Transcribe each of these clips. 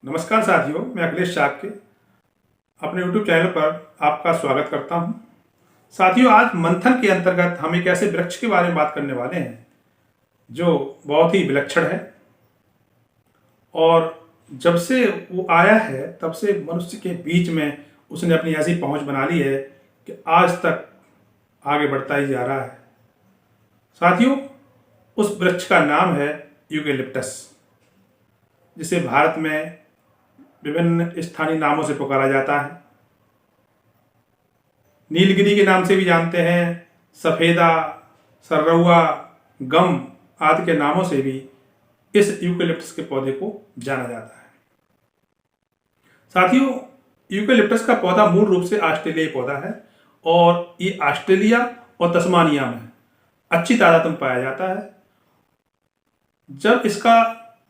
नमस्कार साथियों, मैं अखिलेश के अपने YouTube चैनल पर आपका स्वागत करता हूं। साथियों, आज मंथन के अंतर्गत हम एक ऐसे वृक्ष के बारे में बात करने वाले हैं जो बहुत ही विलक्षण है और जब से वो आया है तब से मनुष्य के बीच में उसने अपनी ऐसी पहुंच बना ली है कि आज तक आगे बढ़ता ही जा रहा है। साथियों, उस वृक्ष का नाम है यूकेलिप्टस, जिसे भारत में विभिन्न स्थानीय नामों से पुकारा जाता है। नीलगिरी के नाम से भी जानते हैं, सफेदा, सर्रहुआ, गम आदि के नामों से भी इस यूकेलिप्टस के पौधे को जाना जाता है। साथियों, यूकेलिप्टस का पौधा मूल रूप से ऑस्ट्रेलियाई पौधा है और ये ऑस्ट्रेलिया और तस्मानिया में अच्छी तादाद में पाया जाता है। जब इसका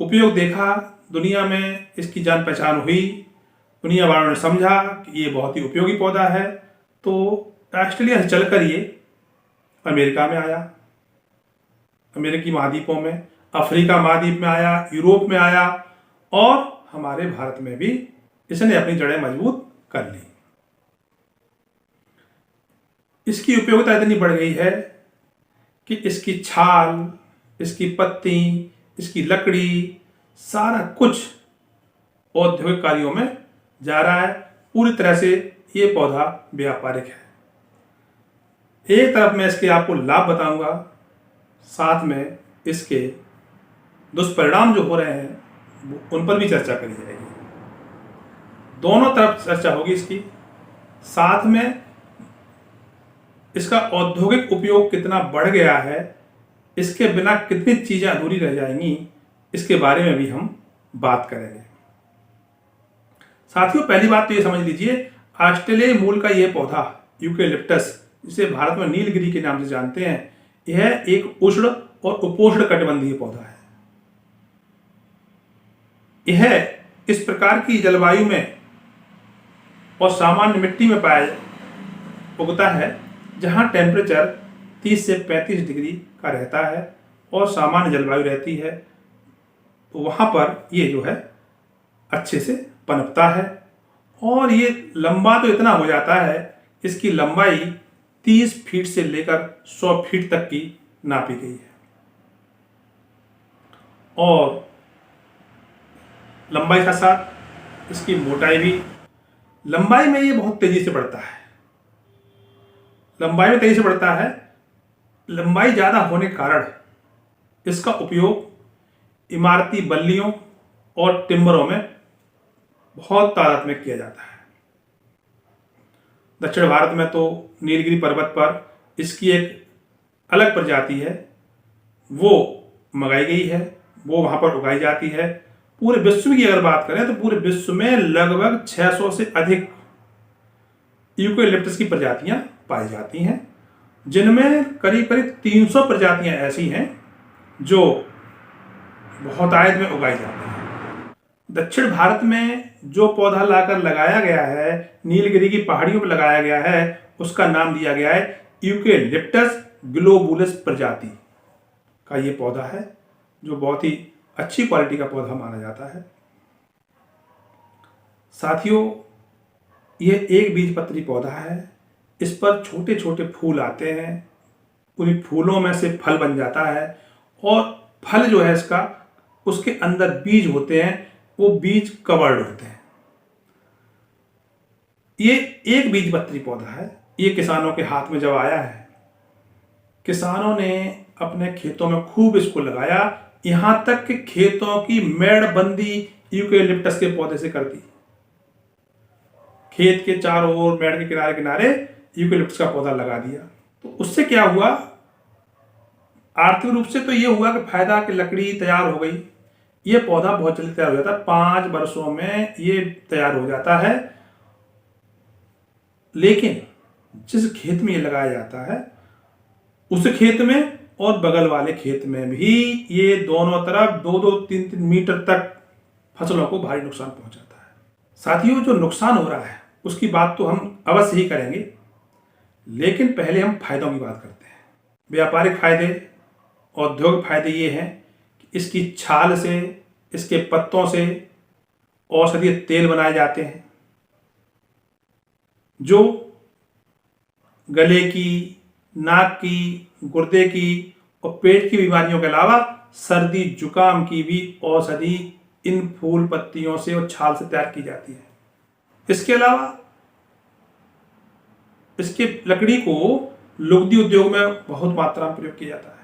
उपयोग देखा, दुनिया में इसकी जान पहचान हुई, दुनिया वालों ने समझा कि ये बहुत ही उपयोगी पौधा है, तो ऑस्ट्रेलिया से चलकर ये अमेरिका में आया, अमेरिकी महाद्वीपों में, अफ्रीका महाद्वीप में आया, यूरोप में आया और हमारे भारत में भी इसने अपनी जड़ें मजबूत कर ली। इसकी उपयोगिता इतनी बढ़ गई है कि इसकी छाल, इसकी पत्ती, इसकी लकड़ी, सारा कुछ औद्योगिक कार्यों में जा रहा है। पूरी तरह से ये पौधा व्यापारिक है। एक तरफ मैं इसके आपको लाभ बताऊंगा, साथ में इसके दुष्परिणाम जो हो रहे हैं उन पर भी चर्चा करी जाएगी। दोनों तरफ चर्चा होगी इसकी। साथ में इसका औद्योगिक उपयोग कितना बढ़ गया है, इसके बिना कितनी चीजें अधूरी रह जाएंगी, इसके बारे में भी हम बात करेंगे। साथियों, पहली बात तो ये समझ लीजिए, ऑस्ट्रेलियाई मूल का यह पौधा यूकेलिप्टस, जिसे भारत में नीलगिरी के नाम से जानते हैं, यह एक उष्ण और उपोष्ण कटिबंधीय पौधा है। यह इस प्रकार की जलवायु में और सामान्य मिट्टी में उगता है जहां टेम्परेचर 30 से 35 डिग्री का रहता है और सामान्य जलवायु रहती है, तो वहां पर ये जो है अच्छे से पनपता है। और ये लंबा तो इतना हो जाता है, इसकी लंबाई 30 फीट से लेकर 100 फीट तक की नापी गई है और लंबाई के साथ इसकी मोटाई भी, लंबाई में ये बहुत तेजी से बढ़ता है। लंबाई में तेजी से बढ़ता है। लंबाई ज्यादा होने के कारण इसका उपयोग इमारती बल्लियों और टिम्बरों में बहुत तादाद में किया जाता है। दक्षिण भारत में तो नीलगिरी पर्वत पर इसकी एक अलग प्रजाति है, वो मंगाई गई है, वो वहां पर उगाई जाती है। पूरे विश्व की अगर बात करें तो पूरे विश्व में लगभग 600 से अधिक यूकेलिप्टस की प्रजातियां पाई जाती हैं, जिनमें करीब करीब 300 प्रजातियां ऐसी हैं जो बहुतायत में उगाई जाती हैं। दक्षिण भारत में जो पौधा लाकर लगाया गया है, नीलगिरी की पहाड़ियों पर लगाया गया है, उसका नाम दिया गया है यूकेलिप्टस ग्लोबुलस प्रजाति का ये पौधा है, जो बहुत ही अच्छी क्वालिटी का पौधा माना जाता है। साथियों, यह एक बीजपत्री पौधा है। इस पर छोटे छोटे फूल आते हैं, उन फूलों में से फल बन जाता है और फल जो है इसका, उसके अंदर बीज होते हैं, वो बीज कवर्ड होते हैं। ये एक बीजपत्री पौधा है। ये किसानों के हाथ में जब आया है, किसानों ने अपने खेतों में खूब इसको लगाया, यहां तक कि खेतों की मेड़बंदी यूकेलिप्टस के पौधे से कर दी। खेत के चारों ओर मेड़ के किनारे किनारे यूकेलिप्टस का पौधा लगा दिया। तो उससे क्या हुआ, आर्थिक रूप से तो ये हुआ कि फायदा कि लकड़ी तैयार हो गई। ये पौधा बहुत जल्दी तैयार हो जाता है, 5 वर्षों में ये तैयार हो जाता है। लेकिन जिस खेत में ये लगाया जाता है, उस खेत में और बगल वाले खेत में भी ये दोनों तरफ 2-2, 3-3 मीटर तक फसलों को भारी नुकसान पहुंचाता है। साथियों, जो नुकसान हो रहा है उसकी बात तो हम अवश्य ही करेंगे, लेकिन पहले हम फायदों की बात करते हैं। व्यापारिक फायदे, औद्योगिक फायदे ये हैं कि इसकी छाल से, इसके पत्तों से औषधीय तेल बनाए जाते हैं जो गले की, नाक की, गुर्दे की और पेट की बीमारियों के अलावा सर्दी जुकाम की भी औषधि इन फूल पत्तियों से और छाल से तैयार की जाती है। इसके अलावा इसके लकड़ी को लुगदी उद्योग में बहुत मात्रा में प्रयोग किया जाता है।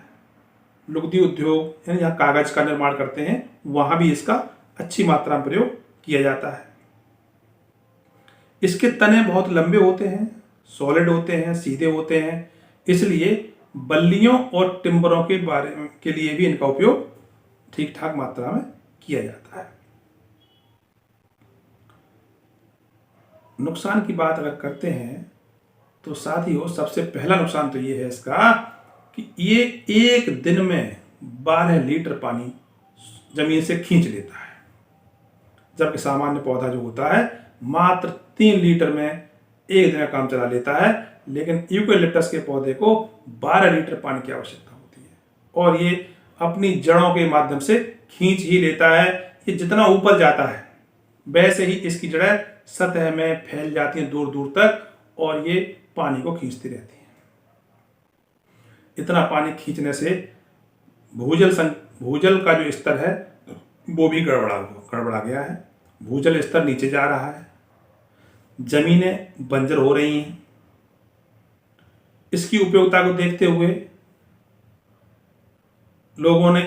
लुगदी उद्योग यानी जहाँ कागज का निर्माण करते हैं वहां भी इसका अच्छी मात्रा में प्रयोग किया जाता है। इसके तने बहुत लंबे होते हैं, सॉलिड होते हैं, सीधे होते हैं, इसलिए बल्लियों और टिम्बरों के लिए भी इनका उपयोग ठीक ठाक मात्रा में किया जाता है। नुकसान की बात अगर करते हैं तो साथियों सबसे पहला नुकसान तो ये है इसका कि ये एक दिन में 12 लीटर पानी जमीन से खींच लेता है, जबकि सामान्य पौधा जो होता है मात्र 3 लीटर में एक दिन का काम चला लेता है। लेकिन यूकेलिप्टस के पौधे को 12 लीटर पानी की आवश्यकता होती है और ये अपनी जड़ों के माध्यम से खींच ही लेता है। ये जितना ऊपर जाता है वैसे ही इसकी जड़ें सतह में फैल जाती हैं दूर दूर तक और ये पानी को खींचती रहती हैं। इतना पानी खींचने से भूजल का जो स्तर है वो भी गड़बड़ा गया है। भूजल स्तर नीचे जा रहा है, जमीनें बंजर हो रही हैं। इसकी उपयोगिता को देखते हुए लोगों ने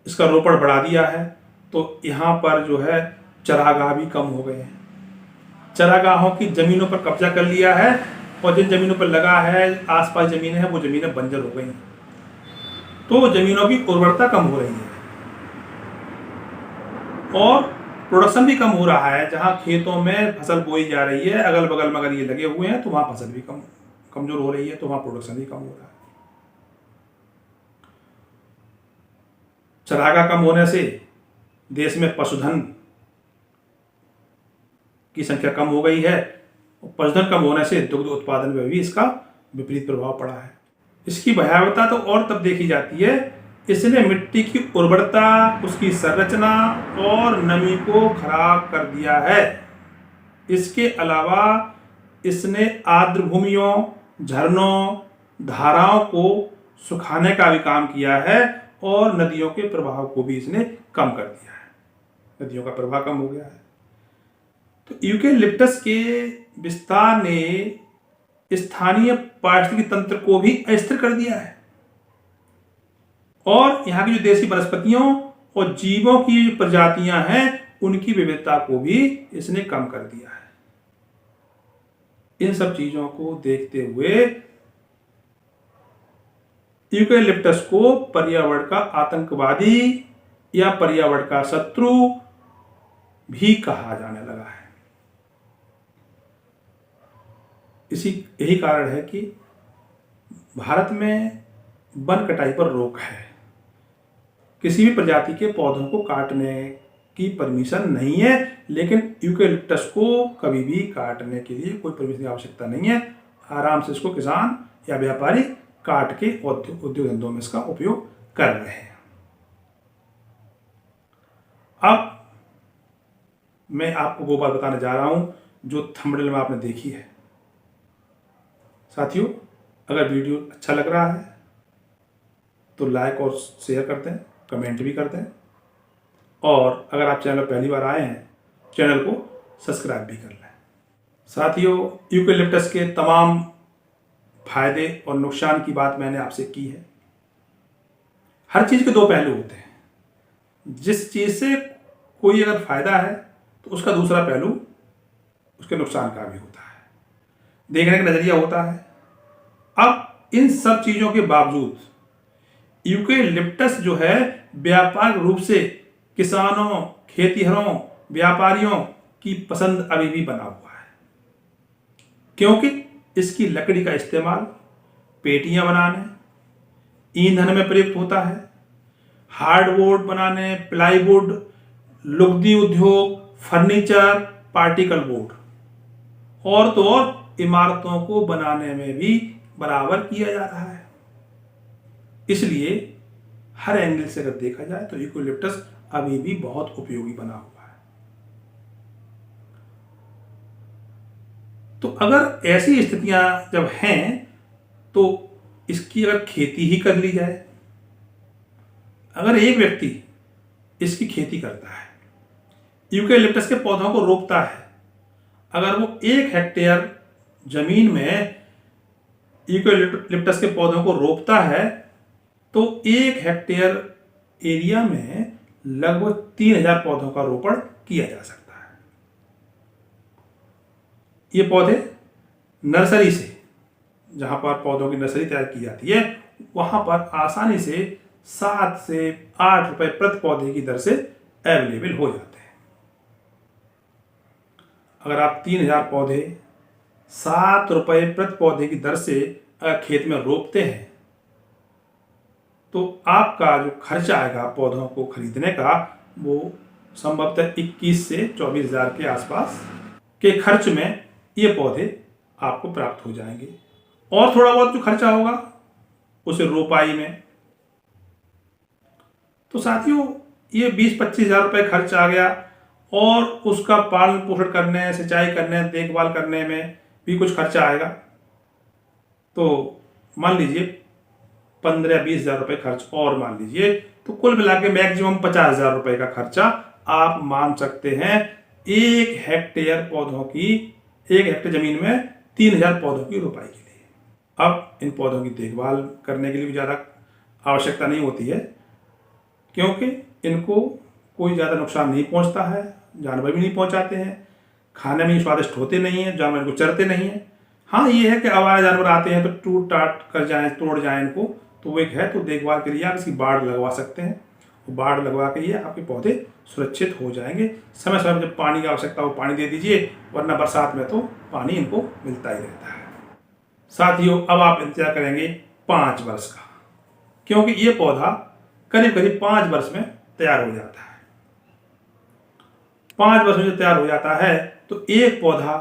इसका रोपण बढ़ा दिया है, तो यहाँ पर जो है चरागाह भी कम हो गए हैं। चरागाहों की जमीनों पर कब्जा कर लिया है और जिन जमीनों पर लगा है आसपास जमीनें हैं वो जमीनें बंजर हो गई हैं, तो जमीनों की उर्वरता कम हो रही है और प्रोडक्शन भी कम हो रहा है। जहां खेतों में फसल बोई जा रही है अगल बगल में अगर ये लगे हुए हैं तो वहां फसल भी कमजोर हो रही है, तो वहां प्रोडक्शन भी कम हो रहा है। चरागाह कम होने से देश में पशुधन की संख्या कम हो गई है और पशुधन कम होने से दुग्ध उत्पादन में भी इसका विपरीत प्रभाव पड़ा है। इसकी भयावहता तो और तब देखी जाती है, इसने मिट्टी की उर्वरता, उसकी संरचना और नमी को खराब कर दिया है। इसके अलावा इसने आर्द्र भूमियों, झरनों, धाराओं को सुखाने का भी काम किया है और नदियों के प्रवाह को भी इसने कम कर दिया है। नदियों का प्रवाह कम हो गया है। तो यूकेलिप्टस के विस्तार ने स्थानीय पारिस्थितिकी तंत्र को भी अस्थिर कर दिया है और यहाँ की जो देसी वनस्पतियों और जीवों की प्रजातियां हैं उनकी विविधता को भी इसने कम कर दिया है। इन सब चीजों को देखते हुए यूकेलिप्टस को पर्यावरण का आतंकवादी या पर्यावरण का शत्रु भी कहा जाने लगा है। यही कारण है कि भारत में वन कटाई पर रोक है। किसी भी प्रजाति के पौधों को काटने की परमिशन नहीं है, लेकिन यूकेलिप्टस को कभी भी काटने के लिए कोई परमिशन की आवश्यकता नहीं है। आराम से इसको किसान या व्यापारी काट के उद्योग धंधों में इसका उपयोग कर रहे हैं। अब मैं आपको वो बात बताने जा रहा हूं जो थंबनेल में आपने देखी है। साथियों, अगर वीडियो अच्छा लग रहा है तो लाइक और शेयर करते हैं, कमेंट भी करते हैं और अगर आप चैनल पहली बार आए हैं चैनल को सब्सक्राइब भी कर लें। साथियों, यूकेलिप्टस के तमाम फायदे और नुकसान की बात मैंने आपसे की है। हर चीज़ के दो पहलू होते हैं। जिस चीज़ से कोई अगर फायदा है तो उसका दूसरा पहलू उसके नुकसान का भी होता है, देखने का नजरिया होता है। अब इन सब चीजों के बावजूद यूकेलिप्टस जो है व्यापक रूप से किसानों, खेतीहरों, व्यापारियों की पसंद अभी भी बना हुआ है, क्योंकि इसकी लकड़ी का इस्तेमाल पेटियां बनाने, ईंधन में प्रयुक्त होता है, हार्डवुड बनाने, प्लाईवुड, लुगदी उद्योग, फर्नीचर, पार्टिकल बोर्ड और तो और इमारतों को बनाने में भी बराबर किया जा रहा है। इसलिए हर एंगल से अगर देखा जाए तो यूकेलिप्टस अभी भी बहुत उपयोगी बना हुआ है। तो अगर ऐसी स्थितियां जब हैं तो इसकी अगर खेती ही कर ली जाए, अगर एक व्यक्ति इसकी खेती करता है, यूकेलिप्टस के पौधों को रोपता है, अगर वो 1 हेक्टेयर जमीन में यूकेलिप्टस के पौधों को रोपता है तो 1 हेक्टेयर एरिया में लगभग 3000 पौधों का रोपण किया जा सकता है। ये पौधे नर्सरी से, जहां पर पौधों की नर्सरी तैयार की जाती है, वहां पर आसानी से 7 से 8 रुपए प्रति पौधे की दर से अवेलेबल हो जाते हैं। अगर आप 3000 पौधे 7 रुपए प्रति पौधे की दर से अगर खेत में रोपते हैं तो आपका जो खर्चा आएगा पौधों को खरीदने का वो संभवतः 21 से 24,000 के आसपास के खर्च में ये पौधे आपको प्राप्त हो जाएंगे। और थोड़ा बहुत जो खर्चा होगा उसे रोपाई में, तो साथियों ये 20-25,000 रुपये खर्च आ गया और उसका पालन पोषण करने, सिंचाई करने, देखभाल करने में भी कुछ खर्चा आएगा। तो मान लीजिए 15-20,000 रुपये खर्च और मान लीजिए, तो कुल मिला के मैक्सिमम 50,000 रुपये का खर्चा आप मान सकते हैं 1 हेक्टेयर पौधों की, 1 हेक्टेयर जमीन में 3000 पौधों की रोपाई के लिए। अब इन पौधों की देखभाल करने के लिए भी ज़्यादा आवश्यकता नहीं होती है, क्योंकि इनको कोई ज़्यादा नुकसान नहीं पहुंचता है, जानवर भी नहीं पहुंचाते हैं, खाने में स्वादिष्ट होते नहीं हैं, जानवर इनको चरते नहीं हैं। हाँ, ये है कि आवारा जानवर आते हैं तो टूट टाट कर जाएं, तोड़ जाएं इनको, तो वो एक है। तो देखभाल के लिए आप इसकी बाड़ लगवा सकते हैं, वो बाड़ लगवा के ये आपके पौधे सुरक्षित हो जाएंगे। समय समय पर जब पानी की आवश्यकता हो पानी दे दीजिए, वरना बरसात में तो पानी इनको मिलता ही रहता है। साथियों, अब आप इंतजार करेंगे 5 वर्ष का, क्योंकि ये पौधा करीब करीब 5 वर्ष में तैयार हो जाता है। 5 वर्ष में जो तैयार हो जाता है तो एक पौधा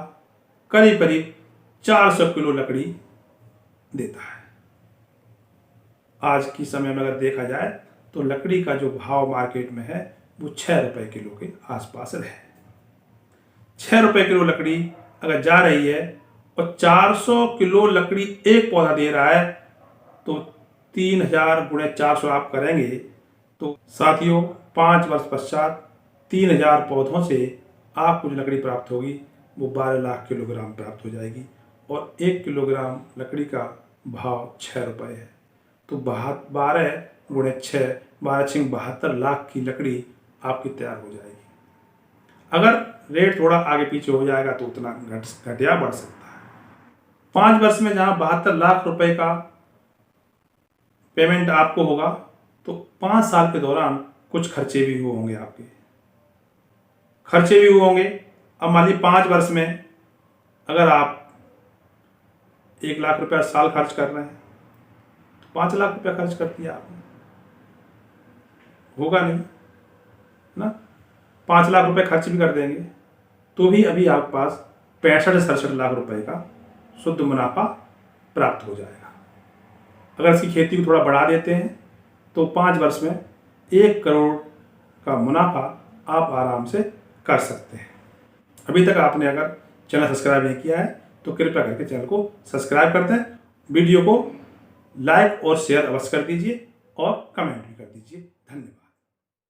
करीब करीब 400 किलो लकड़ी देता है। आज की समय में अगर देखा जाए तो लकड़ी का जो भाव मार्केट में है वो 6 रुपए किलो के आसपास है। 6 रुपए किलो लकड़ी अगर जा रही है और 400 किलो लकड़ी एक पौधा दे रहा है, तो 3000 × 400 आप करेंगे तो साथियों 5 वर्ष पश्चात 3000 पौधों से आपको जो लकड़ी प्राप्त होगी वो 12 लाख किलोग्राम प्राप्त हो जाएगी, और 1 किलोग्राम लकड़ी का भाव 6 रुपए है। तो 12 × 6 12×6 = 72 लाख की लकड़ी आपकी तैयार हो जाएगी। अगर रेट थोड़ा आगे पीछे हो जाएगा तो उतना घट या बढ़ सकता है। 5 वर्ष में जहां 72 लाख रुपए का पेमेंट आपको होगा, तो 5 साल के दौरान कुछ खर्चे भी हुए होंगे, आपके खर्चे भी हुए होंगे। अब मान लीजिए 5 वर्ष में अगर आप 1 लाख रुपया साल खर्च कर रहे हैं तो 5 लाख रुपया खर्च कर दिया आपने, होगा नहीं ना। 5 लाख रुपए खर्च भी कर देंगे तो भी अभी आपके पास 65-67 लाख रुपए का शुद्ध मुनाफा प्राप्त हो जाएगा। अगर इसकी खेती को थोड़ा बढ़ा देते हैं तो 5 वर्ष में 1 करोड़ का मुनाफा आप आराम से कर सकते हैं। अभी तक आपने अगर चैनल सब्सक्राइब नहीं किया है तो कृपया करके चैनल को सब्सक्राइब कर दें, वीडियो को लाइक और शेयर अवश्य कर दीजिए और कमेंट भी कर दीजिए। धन्यवाद।